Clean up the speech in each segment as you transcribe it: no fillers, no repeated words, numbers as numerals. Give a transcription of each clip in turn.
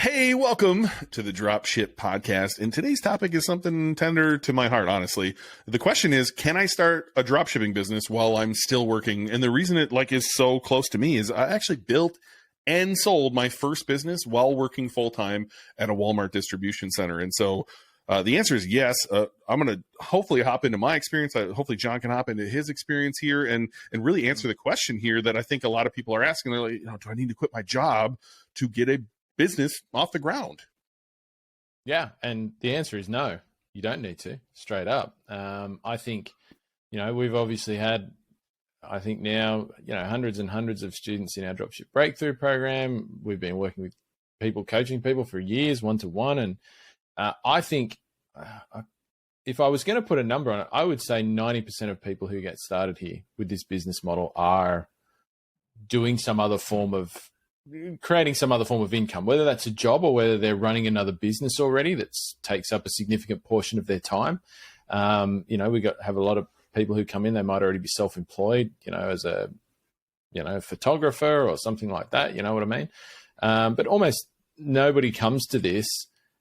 Hey, welcome to the Dropship Podcast. And today's topic is something tender to my heart, honestly. The question is, can I start a dropshipping business while I'm still working? And the reason it is so close to me is I actually built and sold my first business while working full-time at a Walmart distribution center. And so the answer is yes. I'm going to hopefully hop into my experience. Hopefully Jon can hop into his experience here and really answer the question here that I think a lot of people are asking. They're like, do I need to quit my job to get a business off the ground? Yeah, and the answer is no, you don't need to, straight up. I think, we've obviously had, I think now, hundreds and hundreds of students in our Dropship Breakthru program. We've been working with people, coaching people for years, one-to-one. And I think if I was going to put a number on it, I would say 90% of people who get started here with this business model are doing creating some other form of income, whether that's a job or whether they're running another business already that takes up a significant portion of their time. Have a lot of people who come in, they might already be self-employed, as a, photographer or something like that, you know what I mean? But almost nobody comes to this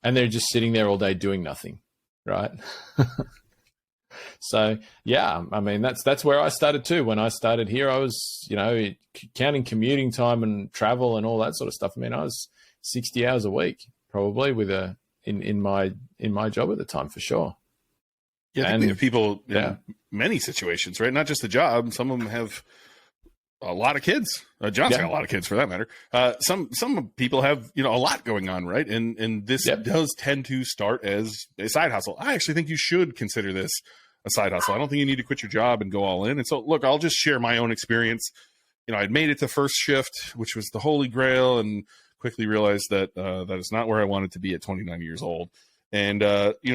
and they're just sitting there all day doing nothing, right? So, yeah, I mean, that's where I started too. When I started here, I was, counting commuting time and travel and all that sort of stuff. I mean, I was 60 hours a week probably in my job at the time, for sure. Yeah, I think we have people in many situations, right? Not just the job. Some of them have a lot of kids. Jon's got a lot of kids, for that matter. Some people have a lot going on, right? And this does tend to start as a side hustle. I actually think you should consider this a side hustle. I don't think you need to quit your job and go all in. And so, look, I'll just share my own experience. I'd made it to first shift, which was the holy grail, and quickly realized that that is not where I wanted to be at 29 years old. And,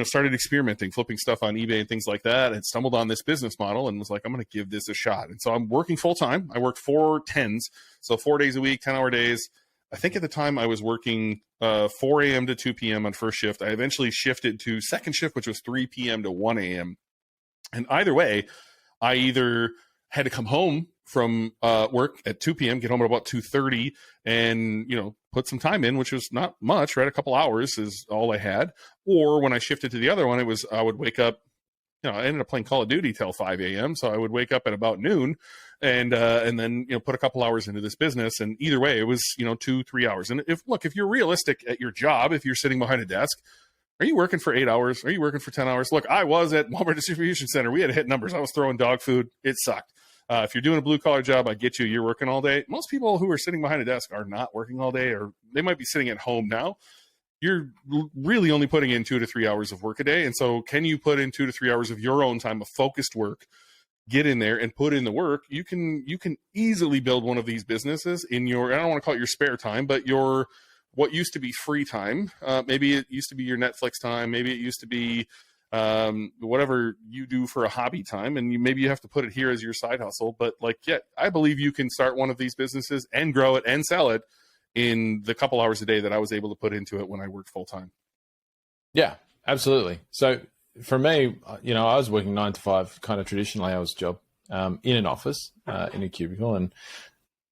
started experimenting, flipping stuff on eBay and things like that, and stumbled on this business model and was like, I'm going to give this a shot. And so I'm working full time. I work 4 10s, so 4 days a week, 10-hour days. I think at the time I was working 4 a.m. to 2 p.m. on first shift. I eventually shifted to second shift, which was 3 p.m. to 1 a.m. And either way, I either had to come home from work at 2 p.m., get home at about 2:30, and put some time in, which was not much, right? A couple hours is all I had. Or when I shifted to the other one, I would wake up. I ended up playing Call of Duty till 5 a.m., so I would wake up at about noon, and then put a couple hours into this business. And either way, it was 2-3 hours. And if you're realistic at your job, if you're sitting behind a desk, are you working for 8 hours? Are you working for 10 hours? Look, I was at Walmart Distribution Center. We had to hit numbers. I was throwing dog food. It sucked. If you're doing a blue-collar job, I get you. You're working all day. Most people who are sitting behind a desk are not working all day, or they might be sitting at home now. You're really only putting in 2 to 3 hours of work a day. And so can you put in 2 to 3 hours of your own time of focused work, get in there and put in the work? You can easily build one of these businesses in your, I don't want to call it your spare time, but what used to be free time. Maybe it used to be your Netflix time. Maybe it used to be whatever you do for a hobby time, and maybe you have to put it here as your side hustle. But I believe you can start one of these businesses and grow it and sell it in the couple hours a day that I was able to put into it when I worked full time. Yeah, absolutely. So for me, I was working 9 to 5, kind of traditional hours job, in an office, in a cubicle, and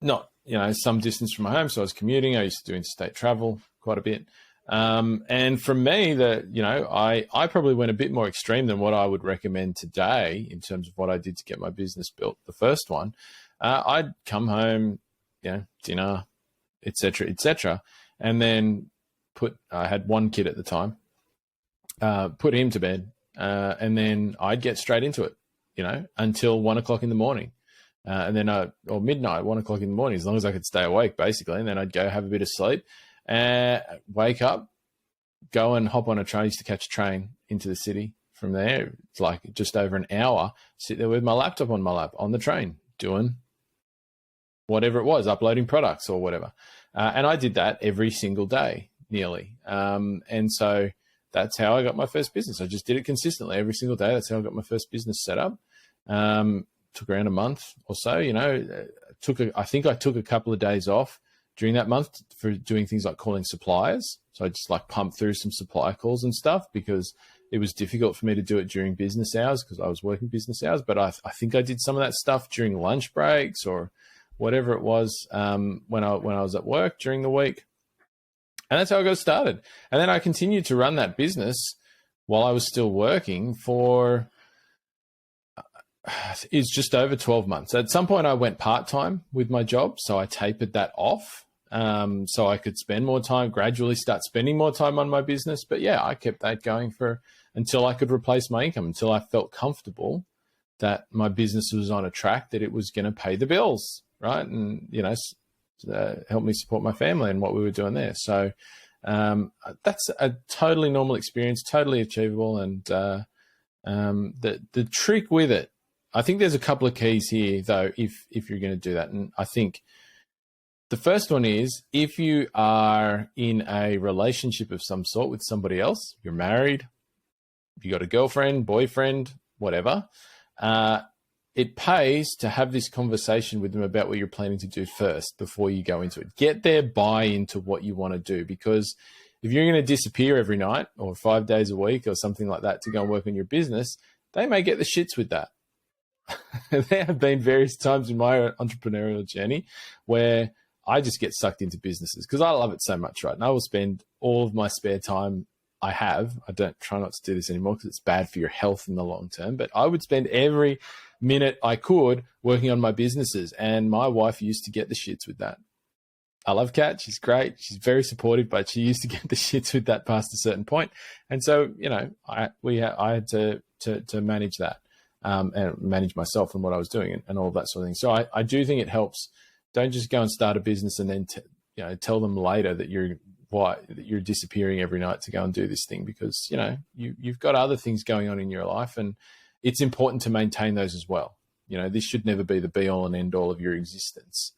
not, some distance from my home. So I was commuting. I used to do interstate travel quite a bit. And for me, I probably went a bit more extreme than what I would recommend today in terms of what I did to get my business built. The first one, I'd come home, dinner, etc., and then I had one kid at the time, put him to bed, and then I'd get straight into it, until 1 o'clock in the morning. And then or midnight, 1 o'clock in the morning, as long as I could stay awake, basically. And then I'd go have a bit of sleep, wake up, go and hop on a train. I used to catch a train into the city from there. It's like just over an hour, sit there with my laptop on my lap on the train, doing whatever it was, uploading products or whatever. And I did that every single day, nearly. And so that's how I got my first business. I just did it consistently every single day. That's how I got my first business set up. Took around a month or so, I think I took a couple of days off during that month for doing things like calling suppliers. So I just pumped through some supply calls and stuff because it was difficult for me to do it during business hours because I was working business hours. But I think I did some of that stuff during lunch breaks or whatever it was when I was at work during the week. And that's how I got started. And then I continued to run that business while I was still working for, it's just over 12 months. At some point I went part-time with my job. So I tapered that off. So I could spend more time, gradually start spending more time on my business. But yeah, I kept that going until I could replace my income, until I felt comfortable that my business was on a track that it was going to pay the bills, right? And, help me support my family and what we were doing there. So that's a totally normal experience, totally achievable. And the trick with it, I think there's a couple of keys here, though, if you're going to do that. And I think the first one is, if you are in a relationship of some sort with somebody else, you're married, you got a girlfriend, boyfriend, whatever, it pays to have this conversation with them about what you're planning to do first before you go into it. Get their buy-in to what you want to do, because if you're going to disappear every night or 5 days a week or something like that to go and work on your business, they may get the shits with that. There have been various times in my entrepreneurial journey where I just get sucked into businesses because I love it so much, right? And I will spend all of my spare time I don't try not to do this anymore because it's bad for your health in the long term, but I would spend every minute I could working on my businesses, and my wife used to get the shits with that. I love Kat. She's great. She's very supportive, but she used to get the shits with that past a certain point. And so, I had to manage that and manage myself and what I was doing and all of that sort of thing. So I do think it helps. Don't just go and start a business and then tell them later that you're disappearing every night to go and do this thing, because you've got other things going on in your life, and it's important to maintain those as well. This should never be the be all and end all of your existence,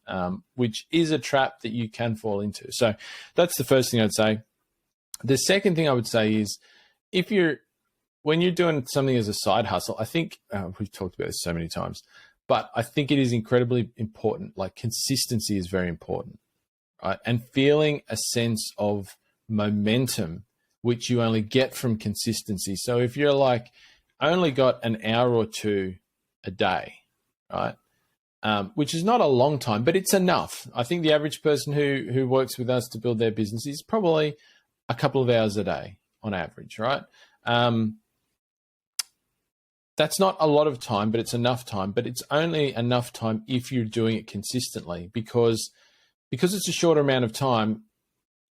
which is a trap that you can fall into. So that's the first thing I'd say. The second thing I would say is, when you're doing something as a side hustle, I think we've talked about this so many times, but I think it is incredibly important. Like, consistency is very important, right? And feeling a sense of momentum, which you only get from consistency. So if you're like, I only got an hour or two a day, right? Which is not a long time, but it's enough. I think the average person who works with us to build their business is probably a couple of hours a day on average, right? That's not a lot of time, but it's enough time. But it's only enough time if you're doing it consistently, because it's a shorter amount of time.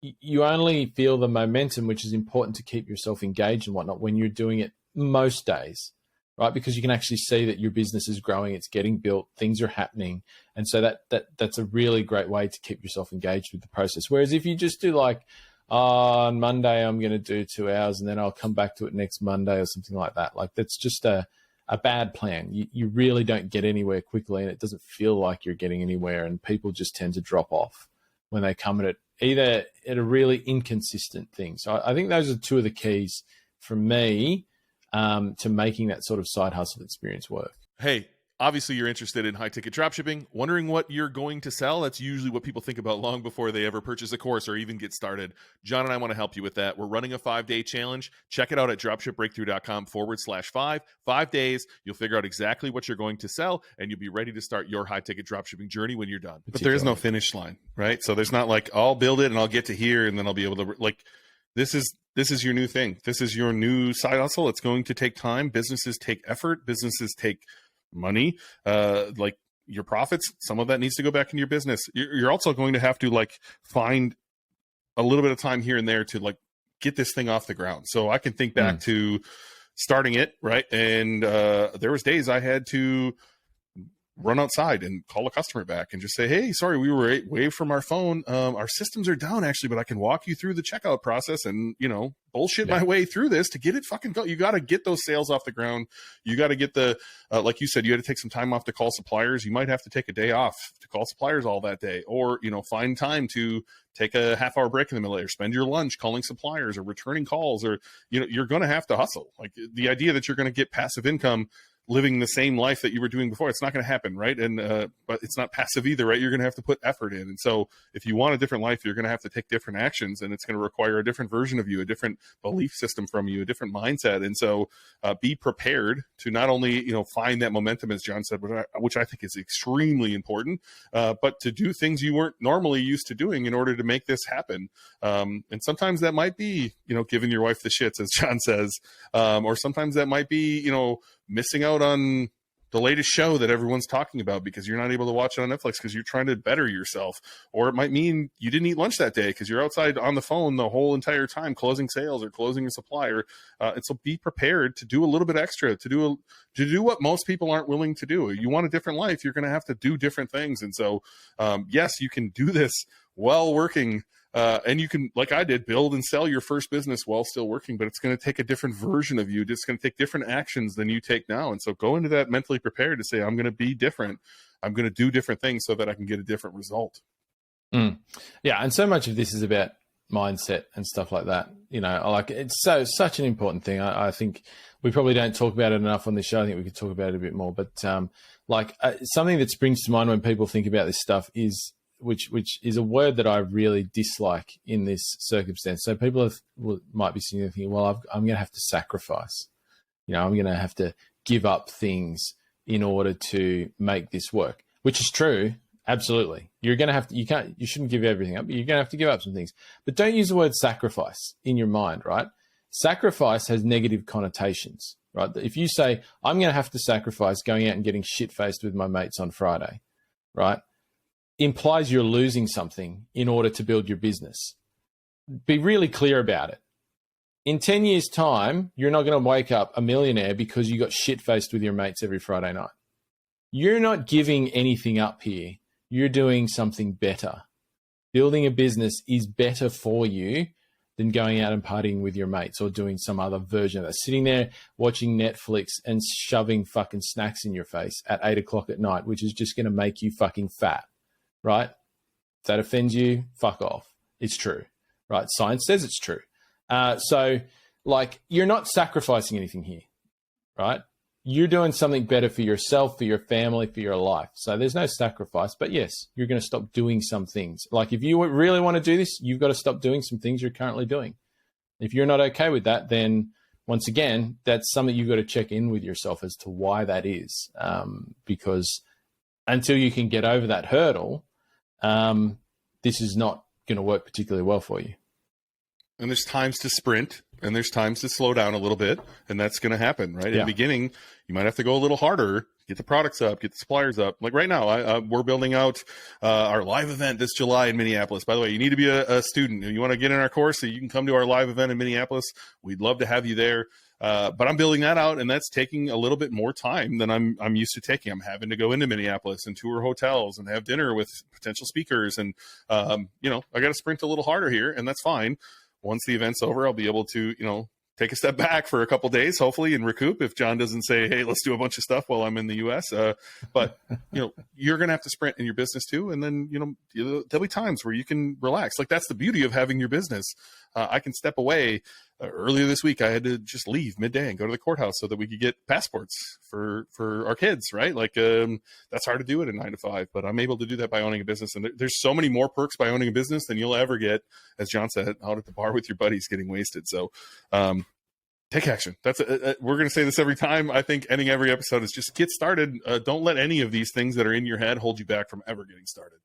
You only feel the momentum, which is important to keep yourself engaged and whatnot, when you're doing it most days, right? Because you can actually see that your business is growing, it's getting built, things are happening. And so that's a really great way to keep yourself engaged with the process. Whereas if you just do like, on Monday, I'm going to do 2 hours and then I'll come back to it next Monday or something like that. Like, that's just a bad plan. You really don't get anywhere quickly, and it doesn't feel like you're getting anywhere. And people just tend to drop off when they come at it, either at a really inconsistent thing. So I think those are two of the keys for me to making that sort of side hustle experience work. Hey, obviously you're interested in high ticket dropshipping, wondering what you're going to sell. That's usually what people think about long before they ever purchase a course or even get started. John and I want to help you with that. We're running a 5-day challenge. Check it out at dropshipbreakthru.com/5. 5 days. You'll figure out exactly what you're going to sell, and you'll be ready to start your high ticket dropshipping journey when you're done. But there is no finish line, right? So there's not like, I'll build it and I'll get to here and then I'll be able to, like, this is your new thing. This is your new side hustle. It's going to take time. Businesses take effort. Businesses take money, like your profits. Some of that needs to go back into your business. You're also going to have to like find a little bit of time here and there to like get this thing off the ground. So I can think back to starting it, right? And there was days I had to run outside and call a customer back and just say, hey, sorry, we were away from our phone. Our systems are down actually, but I can walk you through the checkout process and, bullshit my way through this to get it fucking go. You got to get those sales off the ground. You got to get the, like you said, you had to take some time off to call suppliers. You might have to take a day off to call suppliers all that day, or, find time to take a half-hour break in the middle, or spend your lunch calling suppliers or returning calls, or, you're going to have to hustle. Like, the idea that you're going to get passive income living the same life that you were doing before. It's not going to happen, right? And but it's not passive either, right? You're going to have to put effort in. And so if you want a different life, you're going to have to take different actions, and it's going to require a different version of you, a different belief system from you, a different mindset. And so be prepared to not only, find that momentum, as Jon said, which I think is extremely important, but to do things you weren't normally used to doing in order to make this happen. And sometimes that might be, giving your wife the shits, as Jon says, or sometimes that might be, missing out on the latest show that everyone's talking about because you're not able to watch it on Netflix because you're trying to better yourself. Or it might mean you didn't eat lunch that day because you're outside on the phone the whole entire time closing sales or closing a supplier. And so be prepared to do a little bit extra, to do what most people aren't willing to do. You want a different life, you're going to have to do different things. And so, yes, you can do this while working. And you can, like I did, build and sell your first business while still working, but it's going to take a different version of you. It's going to take different actions than you take now. And so go into that mentally prepared to say, I'm going to be different. I'm going to do different things so that I can get a different result. Yeah. And so much of this is about mindset and stuff like that. It's such an important thing. I think we probably don't talk about it enough on this show. I think we could talk about it a bit more, but something that springs to mind when people think about this stuff is, which is a word that I really dislike in this circumstance. So people might be sitting there thinking, well, I'm going to have to sacrifice. I'm going to have to give up things in order to make this work, which is true. Absolutely. You're going to have to, you shouldn't give everything up. You're going to have to give up some things, but don't use the word sacrifice in your mind, right? Sacrifice has negative connotations, right? If you say, I'm going to have to sacrifice going out and getting shit-faced with my mates on Friday, right? Implies you're losing something in order to build your business. Be really clear about it. In 10 years' time, you're not going to wake up a millionaire because you got shit-faced with your mates every Friday night. You're not giving anything up here. You're doing something better. Building a business is better for you than going out and partying with your mates or doing some other version of that. Sitting there watching Netflix and shoving fucking snacks in your face at 8 o'clock at night, which is just going to make you fucking fat. Right? If that offends you, fuck off. It's true, right? Science says it's true. So you're not sacrificing anything here, right? You're doing something better for yourself, for your family, for your life. So there's no sacrifice, but yes, you're going to stop doing some things. Like if you really want to do this, you've got to stop doing some things you're currently doing. If you're not okay with that, then once again, that's something you've got to check in with yourself as to why that is. Because until you can get over that hurdle, this is not going to work particularly well for you. And there's times to sprint and there's times to slow down a little bit, and that's going to happen, right? Yeah. In the beginning, you might have to go a little harder, get the products up, get the suppliers up. Like right now, we're building out our live event this July in Minneapolis. By the way, you need to be a student. If you want to get in our course, so you can come to our live event in Minneapolis. We'd love to have you there. But I'm building that out, and that's taking a little bit more time than I'm used to taking. I'm having to go into Minneapolis and tour hotels and have dinner with potential speakers. And, I got to sprint a little harder here, and that's fine. Once the event's over, I'll be able to, take a step back for a couple of days, hopefully, and recoup if Jon doesn't say, hey, let's do a bunch of stuff while I'm in the U.S. But, you're going to have to sprint in your business too. And then, there'll be times where you can relax. Like that's the beauty of having your business. I can step away. Earlier this week, I had to just leave midday and go to the courthouse so that we could get passports for our kids, right? Like that's hard to do at a 9 to 5, but I'm able to do that by owning a business. And there's so many more perks by owning a business than you'll ever get, as Jon said, out at the bar with your buddies getting wasted. So take action. That's we're going to say this every time. I think ending every episode is just get started. Don't let any of these things that are in your head hold you back from ever getting started.